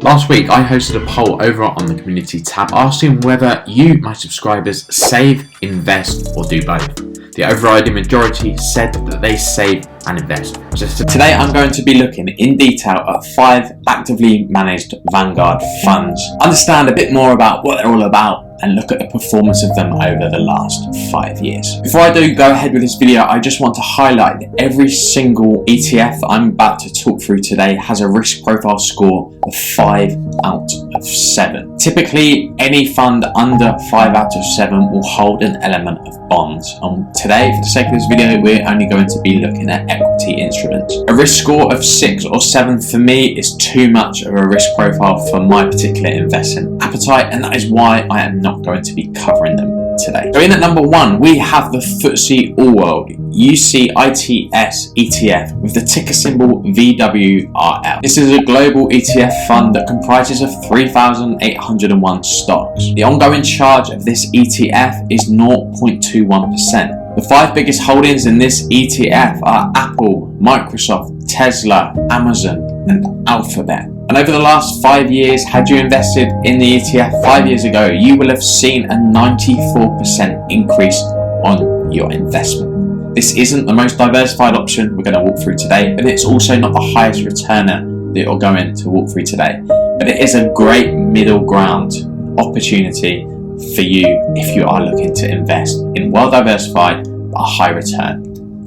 Last week I hosted a poll over on the community tab asking whether you, my subscribers, save, invest or do both. The overriding majority said that they save and invest. So today I'm going to be looking in detail at 5 actively managed Vanguard funds, understand a bit more about what they're all about and look at the performance of them over the last 5 years. Before I do go ahead with this video, I just want to highlight that every single ETF that I'm about to talk through today has a risk profile score of 5 out of 7. Typically, any fund under 5 out of 7 will hold an element of bonds. And today, for the sake of this video, we're only going to be looking at equity instruments. A risk score of 6 or 7 for me is too much of a risk profile for my particular investing appetite, and that is why I am not going to be covering them today. So in at number 1, we have the FTSE All World UCITS ETF with the ticker symbol VWRL. This is a global ETF fund that comprises of 3,801 stocks. The ongoing charge of this ETF is 0.21%. The 5 biggest holdings in this ETF are Apple, Microsoft, Tesla, Amazon, and Alphabet. And over the last 5 years, had you invested in the ETF 5 years ago, you will have seen a 94% increase on your investment. This isn't the most diversified option we're going to walk through today, but it's also not the highest returner that you're going to walk through today. But it is a great middle ground opportunity for you if you are looking to invest in well diversified but a high return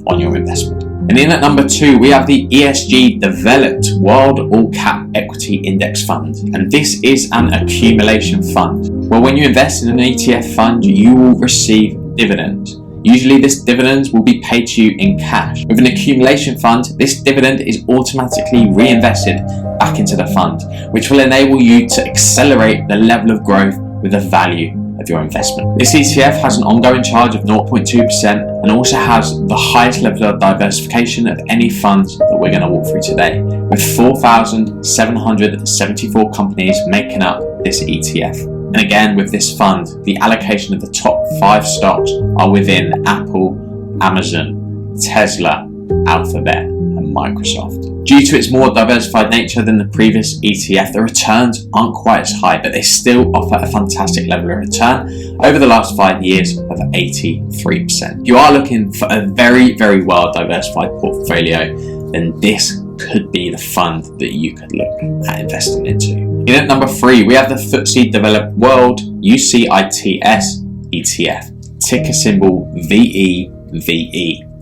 on your investment. And in at number 2, we have the ESG Developed World All Cap Equity Index Fund. And this is an accumulation fund. Well, when you invest in an ETF fund, you will receive dividends. Usually this dividend will be paid to you in cash. With an accumulation fund, this dividend is automatically reinvested back into the fund, which will enable you to accelerate the level of growth with the value of your investment. This ETF has an ongoing charge of 0.2% and also has the highest level of diversification of any funds that we're going to walk through today, with 4,774 companies making up this ETF. And again, with this fund, the allocation of the top 5 stocks are within Apple, Amazon, Tesla, Alphabet, and Microsoft. Due to its more diversified nature than the previous ETF, the returns aren't quite as high, but they still offer a fantastic level of return over the last 5 years of 83%. If you are looking for a very, very well diversified portfolio, then this could be the fund that you could look at investing into. In at number 3, we have the FTSE Developed World UCITS ETF, ticker symbol VEVE.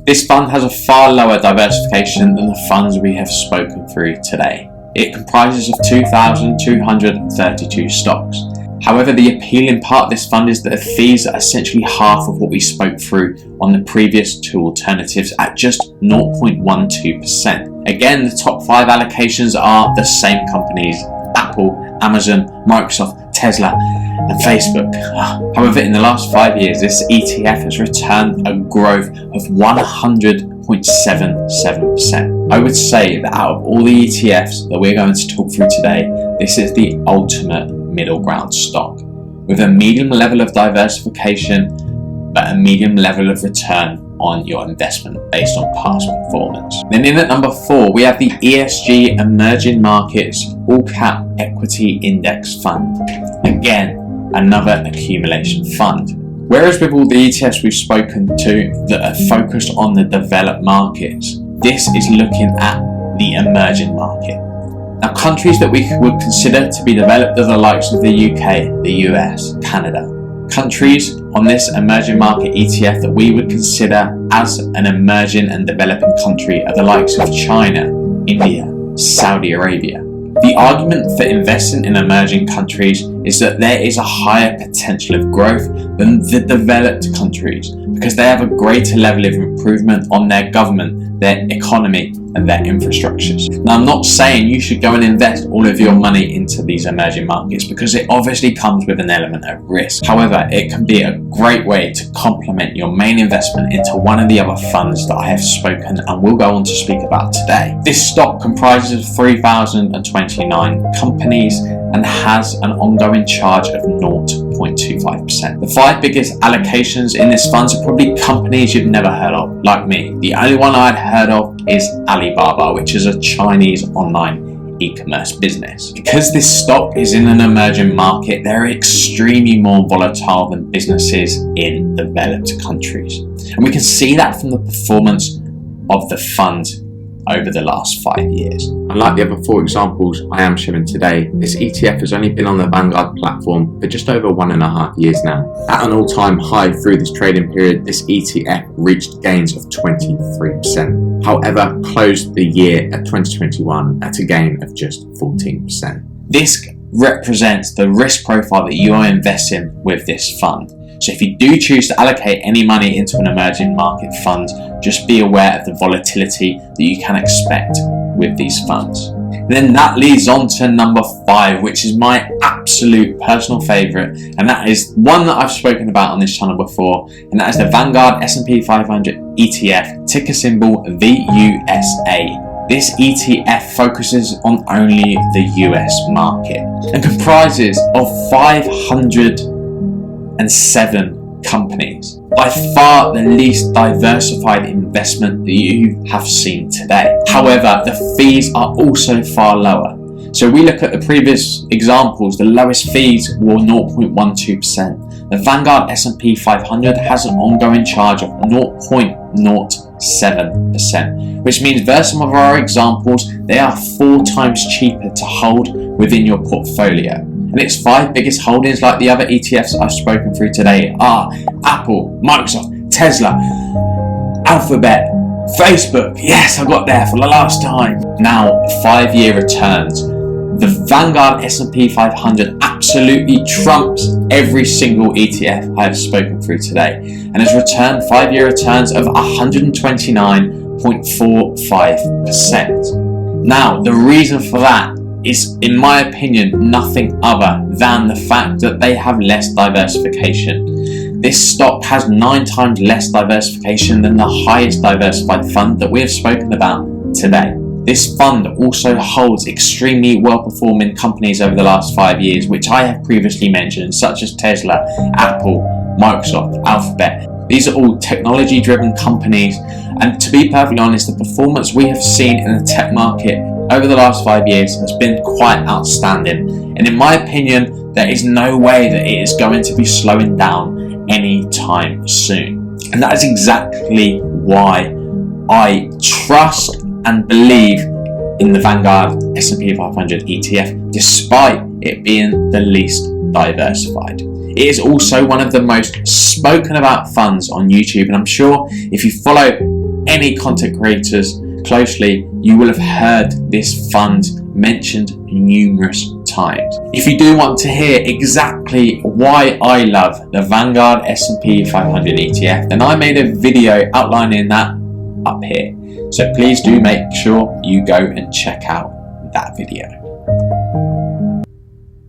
This fund has a far lower diversification than the funds we have spoken through today. It comprises of 2,232 stocks. However, the appealing part of this fund is that the fees are essentially half of what we spoke through on the previous 2 alternatives at just 0.12%. Again, the top 5 allocations are the same companies: Apple, Amazon, Microsoft, Tesla, and Facebook. However, in the last 5 years, this ETF has returned a growth of 100.77%. I would say that out of all the ETFs that we're going to talk through today, this is the ultimate middle ground stock, with a medium level of diversification, but a medium level of return on your investment based on past performance. Then in at number 4, we have the ESG Emerging Markets All Cap Equity Index Fund. Again, another accumulation fund. Whereas with all the ETFs we've spoken to that are focused on the developed markets, this is looking at the emerging market. Now, countries that we would consider to be developed are the likes of the UK, the US, Canada. Countries on this emerging market ETF that we would consider as an emerging and developing country are the likes of China, India, Saudi Arabia. The argument for investing in emerging countries is that there is a higher potential of growth than the developed countries because they have a greater level of improvement on their government, their economy, and their infrastructures. Now, I'm not saying you should go and invest all of your money into these emerging markets because it obviously comes with an element of risk. However, it can be a great way to complement your main investment into one of the other funds that I have spoken and will go on to speak about today. This stock comprises of 3,029 companies and has an ongoing charge of 0.25%. The 5 biggest allocations in this fund are probably companies you've never heard of, like me. The only one I'd heard of is Alibaba, which is a Chinese online e-commerce business. Because this stock is in an emerging market, they're extremely more volatile than businesses in developed countries. And we can see that from the performance of the fund over the last 5 years. Unlike the other 4 examples I am showing today, this ETF has only been on the Vanguard platform for just over 1.5 years now. At an all-time high through this trading period, this ETF reached gains of 23%. However, closed the year at 2021 at a gain of just 14%. This represents the risk profile that you are investing with this fund. So if you do choose to allocate any money into an emerging market fund, just be aware of the volatility that you can expect with these funds. And then that leads on to number 5, which is my absolute personal favorite, and that is one that I've spoken about on this channel before, and that is the Vanguard S&P 500 ETF, ticker symbol VUSA. This ETF focuses on only the US market and comprises of 507 companies. By far the least diversified investment that you have seen today. However, the fees are also far lower. So we look at the previous examples, the lowest fees were 0.12%. The Vanguard S&P 500 has an ongoing charge of 0.07%, which means versus some of our examples, they are 4 times cheaper to hold within your portfolio. And its 5 biggest holdings, like the other ETFs I've spoken through today, are Apple, Microsoft, Tesla, Alphabet, Facebook. Yes, I got there for the last time. Now, 5-year returns. The Vanguard S&P 500 absolutely trumps every single ETF I have spoken through today and has returned 5-year returns of 129.45%. Now, the reason for that is, in my opinion, nothing other than the fact that they have less diversification. This stock has 9 times less diversification than the highest diversified fund that we have spoken about today. This fund also holds extremely well-performing companies over the last 5 years, which I have previously mentioned, such as Tesla, Apple, Microsoft, Alphabet. These are all technology-driven companies, and to be perfectly honest, the performance we have seen in the tech market over the last 5 years has been quite outstanding, and in my opinion there is no way that it is going to be slowing down anytime soon. And that is exactly why I trust and believe in the Vanguard S&P 500 ETF, despite it being the least diversified. It is also one of the most spoken about funds on YouTube, and I'm sure if you follow any content creators closely, you will have heard this fund mentioned numerous times. If you do want to hear exactly why I love the Vanguard S&P 500 ETF, then I made a video outlining that up here. So please do make sure you go and check out that video.